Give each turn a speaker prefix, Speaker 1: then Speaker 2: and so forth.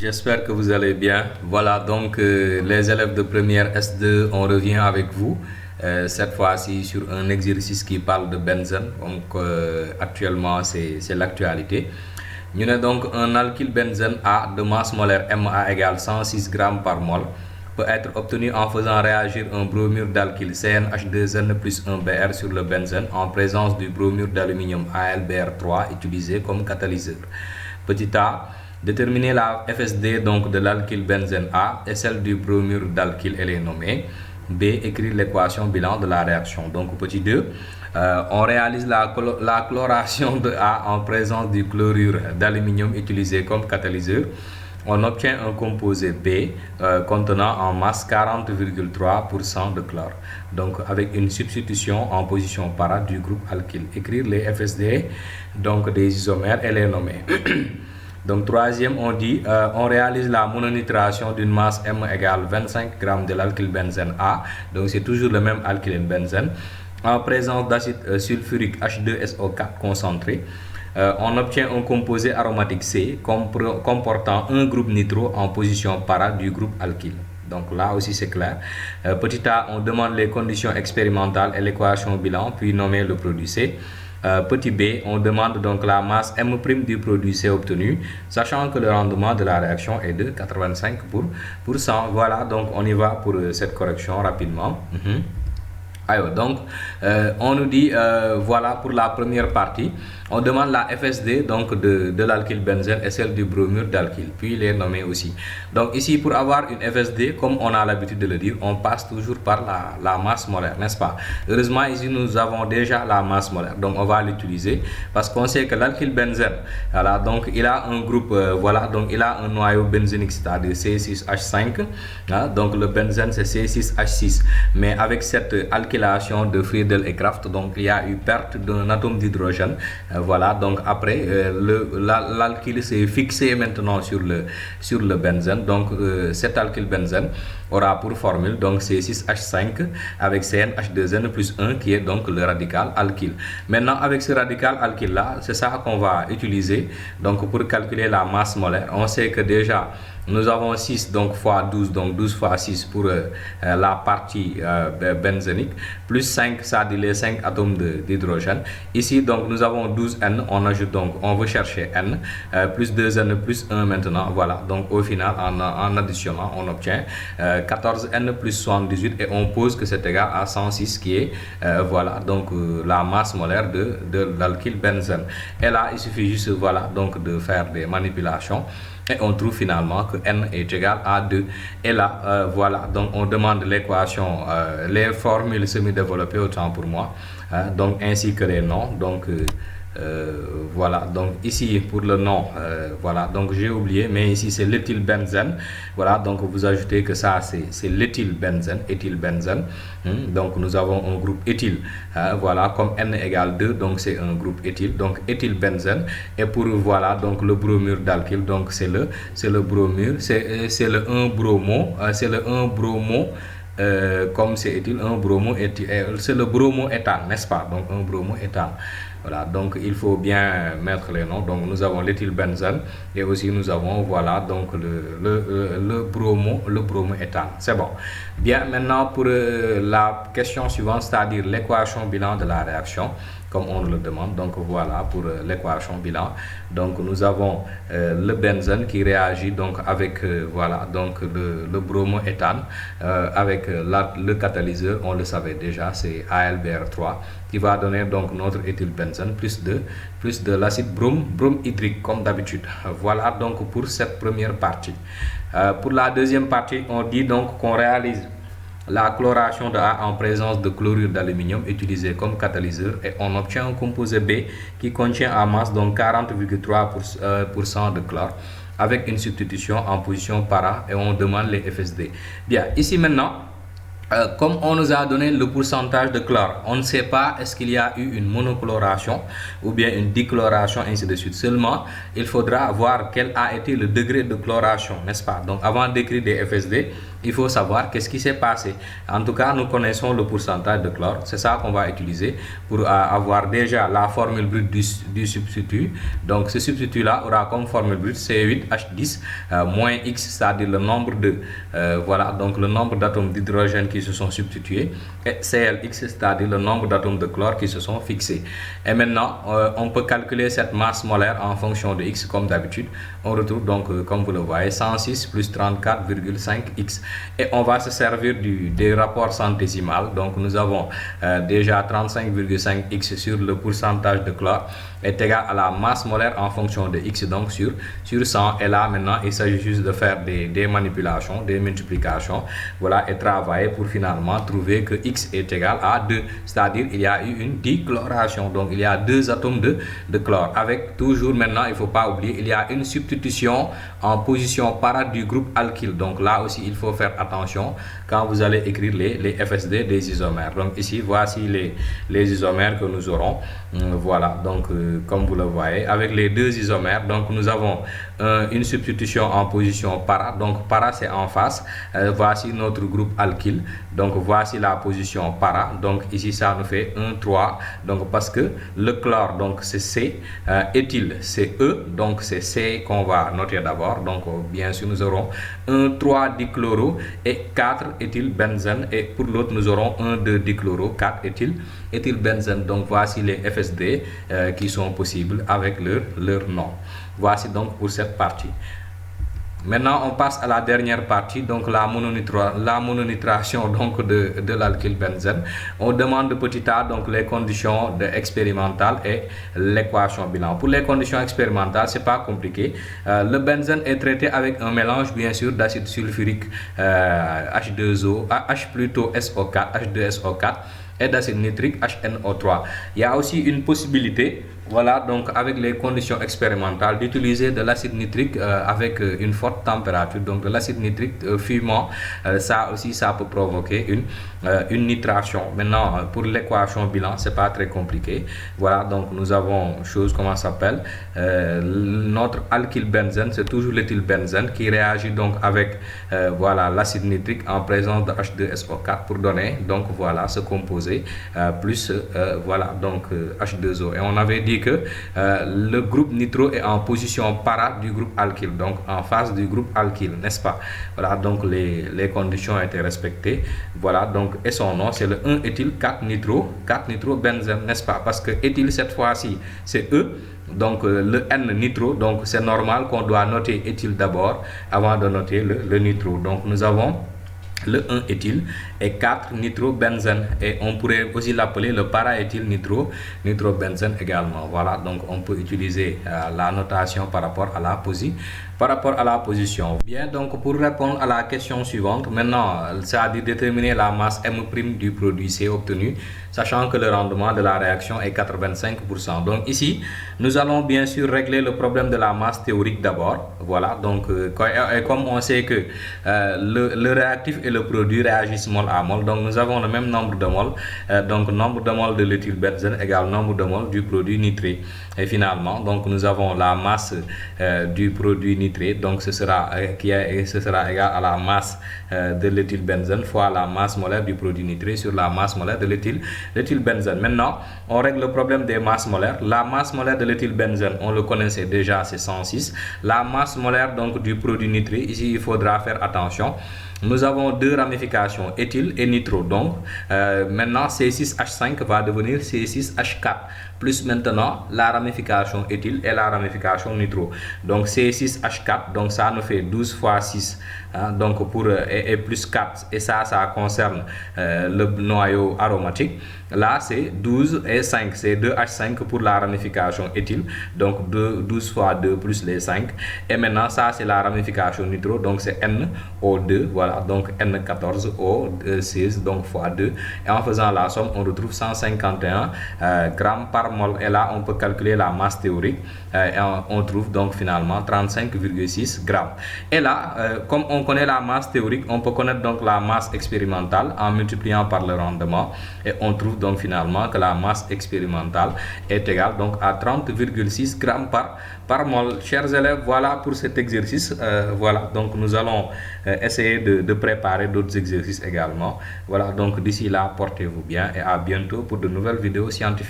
Speaker 1: J'espère que vous allez bien. Voilà, donc les élèves de première S2, on revient avec vous. Cette fois-ci sur un exercice qui parle de benzène. Donc actuellement, c'est l'actualité. Nous avons donc un alkyle benzène A de masse molaire MA égale 106 grammes par mol peut être obtenu en faisant réagir un bromure d'alkyle CnH2n plus 1 Br sur le benzène en présence du bromure d'aluminium AlBr3 utilisé comme catalyseur. Petit a, déterminer la FSD donc de l'alkyle benzène A et celle du bromure d'alkyle, elle est nommée. B, écrire l'équation bilan de la réaction. Donc petit 2, on réalise la chloration de A en présence du chlorure d'aluminium utilisé comme catalyseur. On obtient un composé B contenant en masse 40,3% de chlore. Donc avec une substitution en position para du groupe alkyle. Écrire les FSD donc des isomères, elle est nommée. Donc troisième, on dit on réalise la mononitration d'une masse M égale 25 g de l'alkyle benzène A. Donc c'est toujours le même alkylène benzène en présence d'acide sulfurique H2SO4 concentré. On obtient un composé aromatique C comportant un groupe nitro en position para du groupe alkyle. Donc là aussi c'est clair. Petit a, on demande les conditions expérimentales et l'équation bilan, puis nommer le produit C. Petit b, on demande donc la masse M' du produit C obtenu, sachant que le rendement de la réaction est de 85%. Voilà, donc on y va pour cette correction rapidement. Alors, donc, on nous dit, voilà pour la première partie, on demande la FSD donc de l'alkyle benzène et celle du bromure d'alkyle, puis les nommer aussi. Donc ici, pour avoir une FSD, comme on a l'habitude de le dire, on passe toujours par la masse molaire, n'est-ce pas? Heureusement, ici, nous avons déjà la masse molaire, donc on va l'utiliser parce qu'on sait que l'alkyle benzène, voilà, donc il a un groupe, voilà, donc il a un noyau benzénique, c'est-à-dire C6H5, hein, donc le benzène c'est C6H6, mais avec cette alkylation de Friedel et Kraft, donc il y a eu perte d'un atome d'hydrogène. Voilà, donc après l'alkyle s'est fixé maintenant sur le benzène. Donc cet alkyle benzène aura pour formule donc C6H5 avec CnH2n plus 1 qui est donc le radical alkyle. Maintenant avec ce radical alkyle là, c'est ça qu'on va utiliser donc pour calculer la masse molaire. On sait que déjà nous avons 6 donc fois 12, donc 12 fois 6 pour la partie benzénique, plus 5, ça dit les 5 atomes d'hydrogène. Ici donc nous avons 12N, on ajoute donc, on veut chercher N, plus 2N plus 1 maintenant, voilà. Donc au final, en additionnant, on obtient 14N plus 78 et on pose que c'est égal à 106 qui est, voilà, donc la masse molaire de l'alkyle benzène. Et là, il suffit juste, voilà, donc de faire des manipulations. Et on trouve finalement que N est égal à 2. Et là, voilà, donc on demande l'équation, les formules semi-développées, autant pour moi, donc ainsi que les noms. Donc voilà, donc ici pour le nom, voilà, donc j'ai oublié, mais ici c'est l'éthylbenzène. Voilà, donc vous ajoutez que ça c'est l'éthylbenzène, éthylbenzène. Donc nous avons un groupe éthyle, voilà, comme N égale 2, donc c'est un groupe éthyle, donc éthylbenzène. Et pour voilà, donc le bromure d'alkyle, donc c'est le bromure, c'est le 1-bromo, c'est le 1-bromo. Comme c'est éthyle, un bromo, c'est le bromoéthane, n'est-ce pas? Donc un bromoéthane. Voilà, donc il faut bien mettre les noms. Donc nous avons l'éthylbenzène et aussi nous avons voilà donc le bromoéthane. C'est bon. Bien, maintenant pour la question suivante, c'est-à-dire l'équation bilan de la réaction, comme on le demande. Donc voilà pour l'équation bilan. Donc nous avons le benzène qui réagit donc avec voilà donc le bromoéthane avec le catalyseur, on le savait déjà, c'est AlBr3 qui va donner donc notre éthylbenzène plus de l'acide bromhydrique comme d'habitude. Voilà donc pour cette première partie. Pour la deuxième partie, on dit donc qu'on réalise la chloration de A en présence de chlorure d'aluminium utilisé comme catalyseur et on obtient un composé B qui contient en masse donc 40,3% de chlore avec une substitution en position para et on demande les FSD. Bien, ici maintenant, comme on nous a donné le pourcentage de chlore, on ne sait pas est-ce qu'il y a eu une monochloration ou bien une dichloration, ainsi de suite. Seulement, il faudra voir quel a été le degré de chloration, n'est-ce pas? Donc, avant d'écrire des FSD, il faut savoir qu'est-ce qui s'est passé. En tout cas, nous connaissons le pourcentage de chlore. C'est ça qu'on va utiliser pour avoir déjà la formule brute du substitut. Donc, ce substitut-là aura comme formule brute C8H10 moins X, c'est-à-dire le nombre de voilà, donc le nombre d'atomes d'hydrogène qui se sont substitués, et ClX, c'est-à-dire le nombre d'atomes de chlore qui se sont fixés. Et maintenant, on peut calculer cette masse molaire en fonction de X comme d'habitude. On retrouve donc, comme vous le voyez, 106 plus 34,5 X. Et on va se servir des rapports centésimales. Donc nous avons déjà 35,5 X sur le pourcentage de chlore est égal à la masse molaire en fonction de X, donc sur 100. Et là maintenant il s'agit juste de faire des manipulations, des multiplications, voilà, et travailler pour finalement trouver que X est égal à 2, c'est-à-dire il y a eu une dichloration, donc il y a 2 atomes de chlore. Avec toujours maintenant, il ne faut pas oublier, il y a une substitution en position para du groupe alkyle. Donc là aussi il faut faire attention quand vous allez écrire les FSD des isomères. Donc ici voici les isomères que nous aurons. Voilà, donc comme vous le voyez, avec les 2 isomères, donc nous avons une substitution en position para. Donc para c'est en face. Voici notre groupe alkyle. Donc voici la position para. Donc ici ça nous fait 1 3. Donc parce que le chlore donc c'est C, éthyle c'est E, donc c'est C qu'on va noter d'abord. Donc bien sûr nous aurons 1 3 dichloro et 4 éthylbenzène, et pour l'autre nous aurons 1 2 dichloro 4 éthylbenzène. Donc voici les FSD qui sont possibles avec leur nom. Voici donc pour cette partie. Maintenant on passe à la dernière partie, donc la mononitration donc de l'alkylbenzène. On demande petit a donc les conditions expérimentales et l'équation bilan. Pour les conditions expérimentales, c'est pas compliqué. Le benzène est traité avec un mélange bien sûr d'acide sulfurique H2O, H plutôt SO4, H2SO4 et d'acide nitrique HNO3. Il y a aussi une possibilité, voilà, donc avec les conditions expérimentales, d'utiliser de l'acide nitrique avec une forte température, donc de l'acide nitrique fumant. Ça aussi ça peut provoquer une nitration. Maintenant pour l'équation bilan, c'est pas très compliqué. Voilà, donc nous avons chose, comment ça s'appelle, notre alkylbenzène, c'est toujours l'éthylbenzène qui réagit donc avec voilà l'acide nitrique en présence de H2SO4 pour donner donc voilà ce composé plus voilà donc H2O. Et on avait dit que le groupe nitro est en position para du groupe alkyle, donc en face du groupe alkyle, n'est-ce pas? Voilà, donc les conditions ont été respectées. Voilà, donc et son nom c'est le 1-éthyl 4-nitrobenzène, n'est-ce pas? Parce que éthyle cette fois-ci c'est E, donc le N nitro, donc c'est normal qu'on doit noter éthyle d'abord avant de noter le nitro. Donc nous avons le 1-éthyl et 4-nitrobenzène, et on pourrait aussi l'appeler le para-éthyl nitrobenzène également. Voilà, donc on peut utiliser la notation par rapport à la position. Bien, donc pour répondre à la question suivante, maintenant, c'est-à-dire déterminer la masse M' du produit C obtenu, sachant que le rendement de la réaction est 85%. Donc ici, nous allons bien sûr régler le problème de la masse théorique d'abord. Voilà, donc comme on sait que le réactif et le produit réagissent mol à mol, donc nous avons le même nombre de moles, donc nombre de moles de l'éthylbenzène égale nombre de moles du produit nitré. Et finalement, donc nous avons la masse du produit nitré, donc ce sera égal à la masse de l'éthylbenzène fois la masse molaire du produit nitré sur la masse molaire de l'éthylbenzène. Maintenant, on règle le problème des masses molaires. La masse molaire de l'éthylbenzène, on le connaissait déjà, c'est 106. La masse molaire donc du produit nitré, ici il faudra faire attention. Nous avons 2 ramifications, éthyle et nitro. Donc maintenant C6H5 va devenir C6H4 plus maintenant la ramification éthyle et la ramification nitro. Donc C6H4, donc ça nous fait 12 fois 6, hein, donc pour et plus 4, et ça concerne le noyau aromatique. Là c'est 12 et 5, c'est 2H5 pour la ramification éthyle, donc 12 fois 2 plus les 5, et maintenant ça c'est la ramification nitro, donc c'est NO2, voilà, donc N14O16 donc fois 2, et en faisant la somme on retrouve 151 grammes par par mol. Et là, on peut calculer la masse théorique et on trouve donc finalement 35,6 grammes. Et là, comme on connaît la masse théorique, on peut connaître donc la masse expérimentale en multipliant par le rendement. Et on trouve donc finalement que la masse expérimentale est égale donc à 30,6 grammes par mol. Chers élèves, voilà pour cet exercice. Voilà, donc nous allons essayer de préparer d'autres exercices également. Voilà, donc d'ici là, portez-vous bien et à bientôt pour de nouvelles vidéos scientifiques.